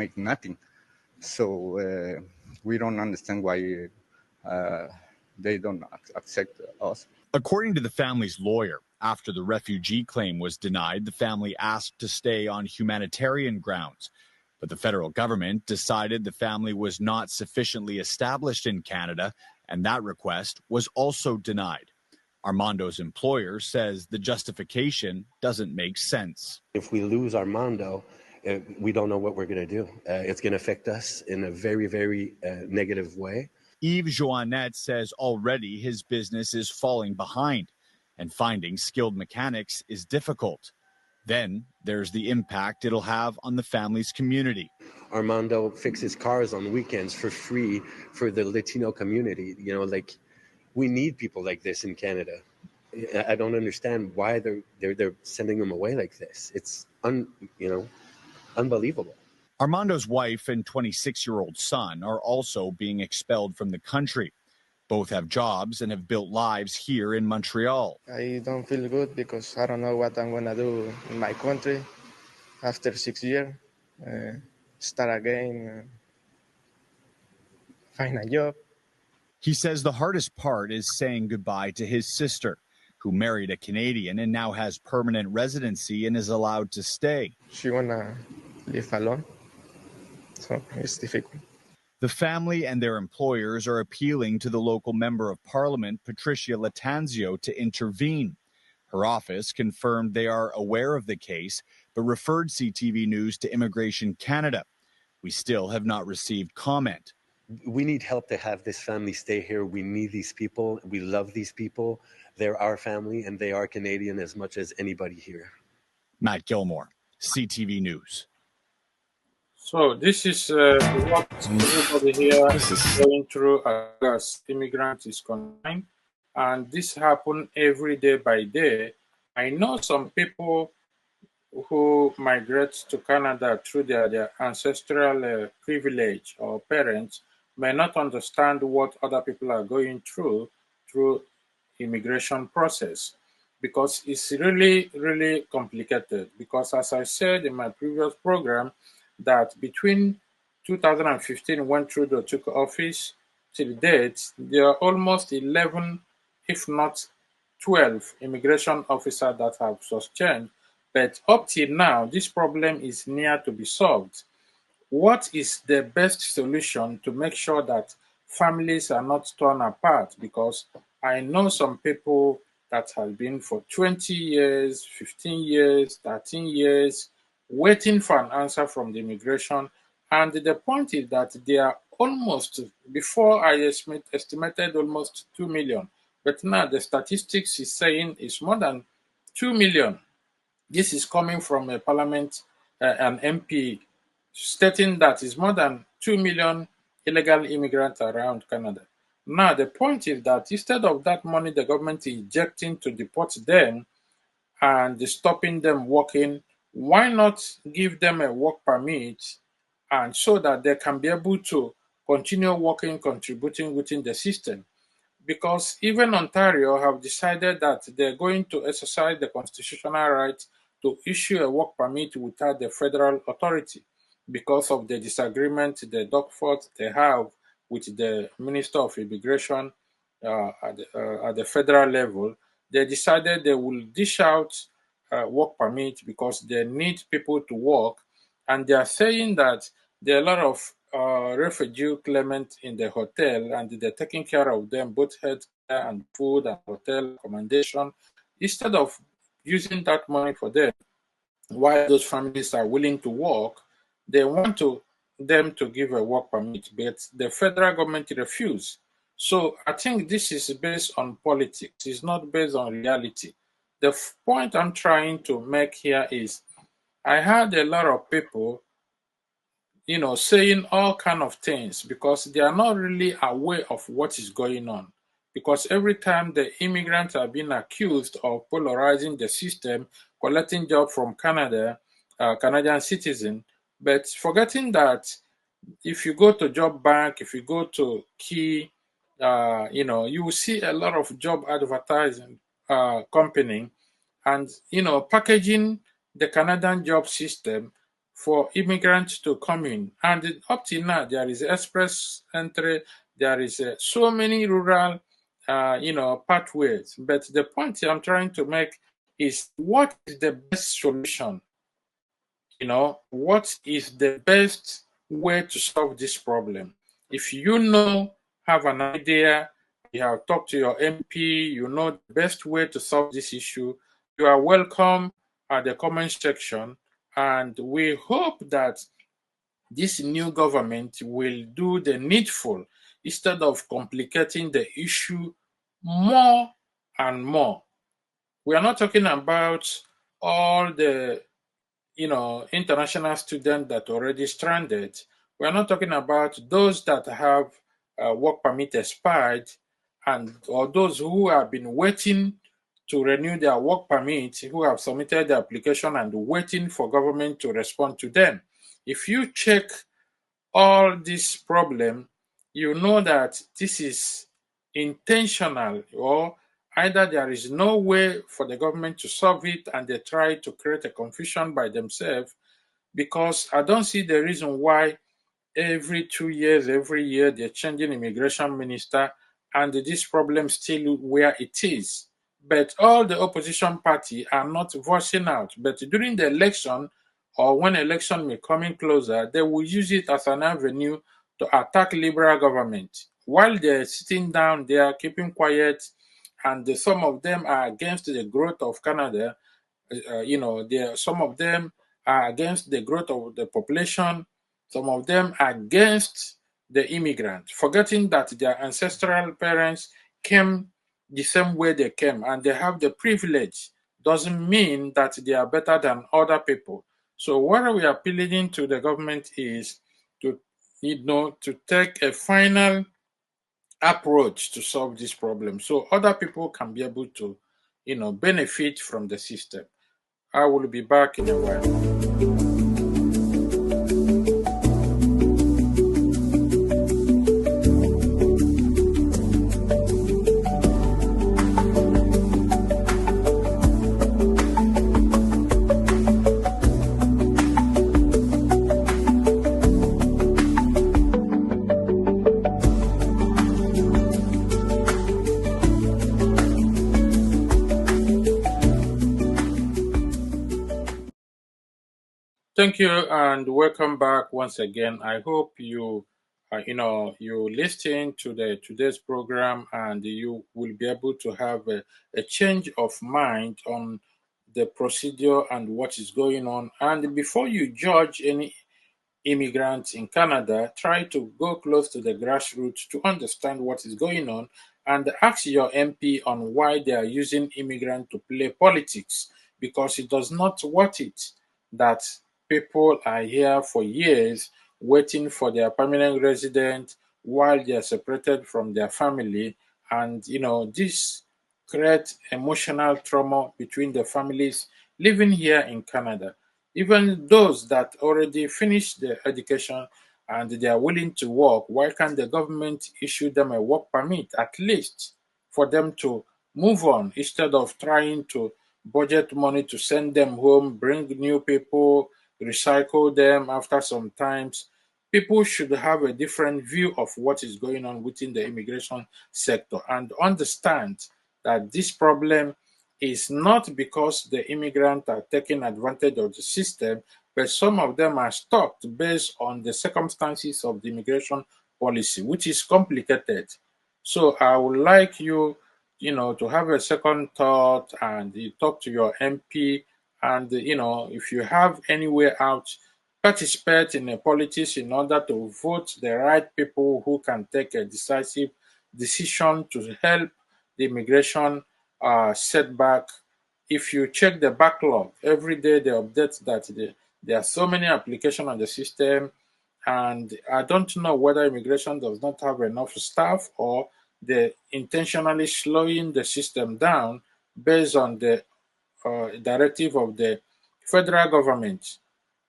make nothing. So we don't understand why they don't accept us. According to the family's lawyer, after the refugee claim was denied, the family asked to stay on humanitarian grounds. But the federal government decided the family was not sufficiently established in Canada, and that request was also denied. Armando's employer says the justification doesn't make sense. If we lose Armando, we don't know what we're going to do. It's going to affect us in a very, very negative way. Yves Joannette says already his business is falling behind, and finding skilled mechanics is difficult. Then there's the impact it'll have on the family's community. Armando fixes cars on weekends for free for the Latino community. You know, like, we need people like this in Canada. I don't understand why they're sending them away like this. It's unbelievable. Armando's wife and 26-year-old son are also being expelled from the country. Both have jobs and have built lives here in Montreal. I don't feel good because I don't know what I'm going to do in my country after 6 years. Start again, find a job. He says the hardest part is saying goodbye to his sister, who married a Canadian and now has permanent residency and is allowed to stay. She want to live alone, so it's difficult. The family and their employers are appealing to the local member of parliament, Patricia Latanzio, to intervene. Her office confirmed they are aware of the case, but referred CTV News to Immigration Canada. We still have not received comment. We need help to have this family stay here. We need these people. We love these people. They're our family, and they are Canadian as much as anybody here. Matt Gilmore, CTV News. So this is what everybody here is going through as immigrant is concerned. And this happens every day by day. I know some people who migrate to Canada through their ancestral privilege or parents may not understand what other people are going through immigration process, because it's really, really complicated. Because as I said in my previous program, that between 2015 when Trudeau took office till date, there are almost 11, if not 12 immigration officers that have just changed. But up till now, this problem is near to be solved. What is the best solution to make sure that families are not torn apart? Because I know some people that have been for 20 years, 15 years, 13 years, waiting for an answer from the immigration. And the point is that they are almost, before I estimated almost 2 million, but now the statistics is saying it's more than 2 million. This is coming from a parliament, an MP, stating that it's more than 2 million illegal immigrants around Canada. Now, the point is that instead of that money the government is injecting to deport them and stopping them working, why not give them a work permit, and so that they can be able to continue working, contributing within the system? Because even Ontario have decided that they're going to exercise the constitutional right to issue a work permit without the federal authority, because of the disagreement, the dogfight they have with the Minister of Immigration at the federal level. They decided they will dish out work permit because they need people to work, and they are saying that there are a lot of refugee claimants in the hotel, and they're taking care of them, both health care and food and hotel accommodation. Instead of using that money for them, while those families are willing to work, they want them to give a work permit, but the federal government refused. So I think this is based on politics. It's not based on reality. The point I'm trying to make here is, I heard a lot of people, saying all kind of things because they are not really aware of what is going on. Because every time the immigrants are being accused of polarizing the system, collecting jobs from Canada, Canadian citizens, but forgetting that if you go to Job Bank, if you go to Key, you will see a lot of job advertising company, and packaging the Canadian job system for immigrants to come in. And up till now, there is express entry, there is so many rural, pathways. But the point I'm trying to make is, what is the best solution? What is the best way to solve this problem? If have an idea, you have talked to your MP, you know the best way to solve this issue, you are welcome at the comment section. And we hope that this new government will do the needful instead of complicating the issue more and more. We are not talking about all the international students that already stranded. We are not talking about those that have work permit expired, or those who have been waiting to renew their work permit, who have submitted the application and waiting for government to respond to them. If you check all this problem, you know that this is intentional, or either there is no way for the government to solve it and they try to create a confusion by themselves, because I don't see the reason why every 2 years, every year, they're changing immigration minister and this problem still where it is. But all the opposition party are not voicing out. But during the election, or when election may coming closer, they will use it as an avenue to attack liberal government. While they're sitting down, they are keeping quiet, and some of them are against the growth of Canada. Some of them are against the growth of the population. Some of them are against the immigrant, forgetting that their ancestral parents came the same way they came, and they have the privilege. Doesn't mean that they are better than other people. So what we are appealing to the government is to take a final approach to solve this problem, so other people can be able to benefit from the system. I will be back in a while. Thank you and welcome back once again. I hope you listen to today's program and you will be able to have a change of mind on the procedure and what is going on. And before you judge any immigrants in Canada, try to go close to the grassroots to understand what is going on, and ask your MP on why they are using immigrants to play politics, because it does not worth it that people are here for years waiting for their permanent resident while they are separated from their family. And this creates emotional trauma between the families living here in Canada. Even those that already finished their education and they are willing to work, why can't the government issue them a work permit at least for them to move on, instead of trying to budget money to send them home, bring new people, recycle them after some times? People should have a different view of what is going on within the immigration sector and understand that this problem is not because the immigrants are taking advantage of the system, but some of them are stopped based on the circumstances of the immigration policy, which is complicated. So I would like you, to have a second thought and you talk to your MP, and if you have any way out, participate in a politics in order to vote the right people who can take a decisive decision to help the immigration setback. If you check the backlog, every day they update that there are so many applications on the system, and I don't know whether immigration does not have enough staff or they're intentionally slowing the system down based on the directive of the federal government.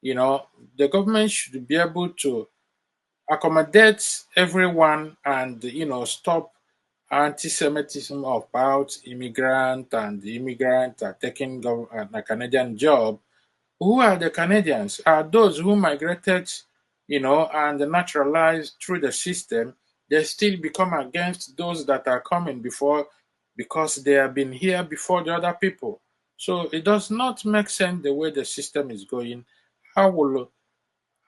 The government should be able to accommodate everyone and stop anti-Semitism about immigrant, and the immigrant are taking a Canadian job. Who are the Canadians? Are those who migrated, and naturalized through the system? They still become against those that are coming before because they have been here before the other people. So it does not make sense the way the system is going. How will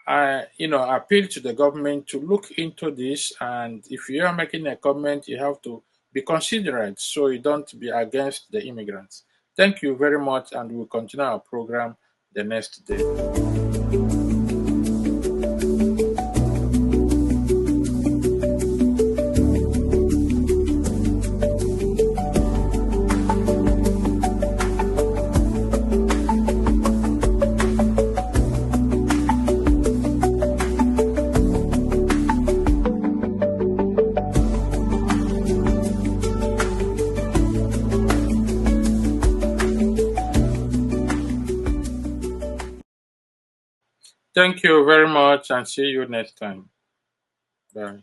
I, appeal to the government to look into this? And if you are making a comment, you have to be considerate so you don't be against the immigrants. Thank you very much, and we'll continue our program the next day. Thank you very much, and see you next time. Bye.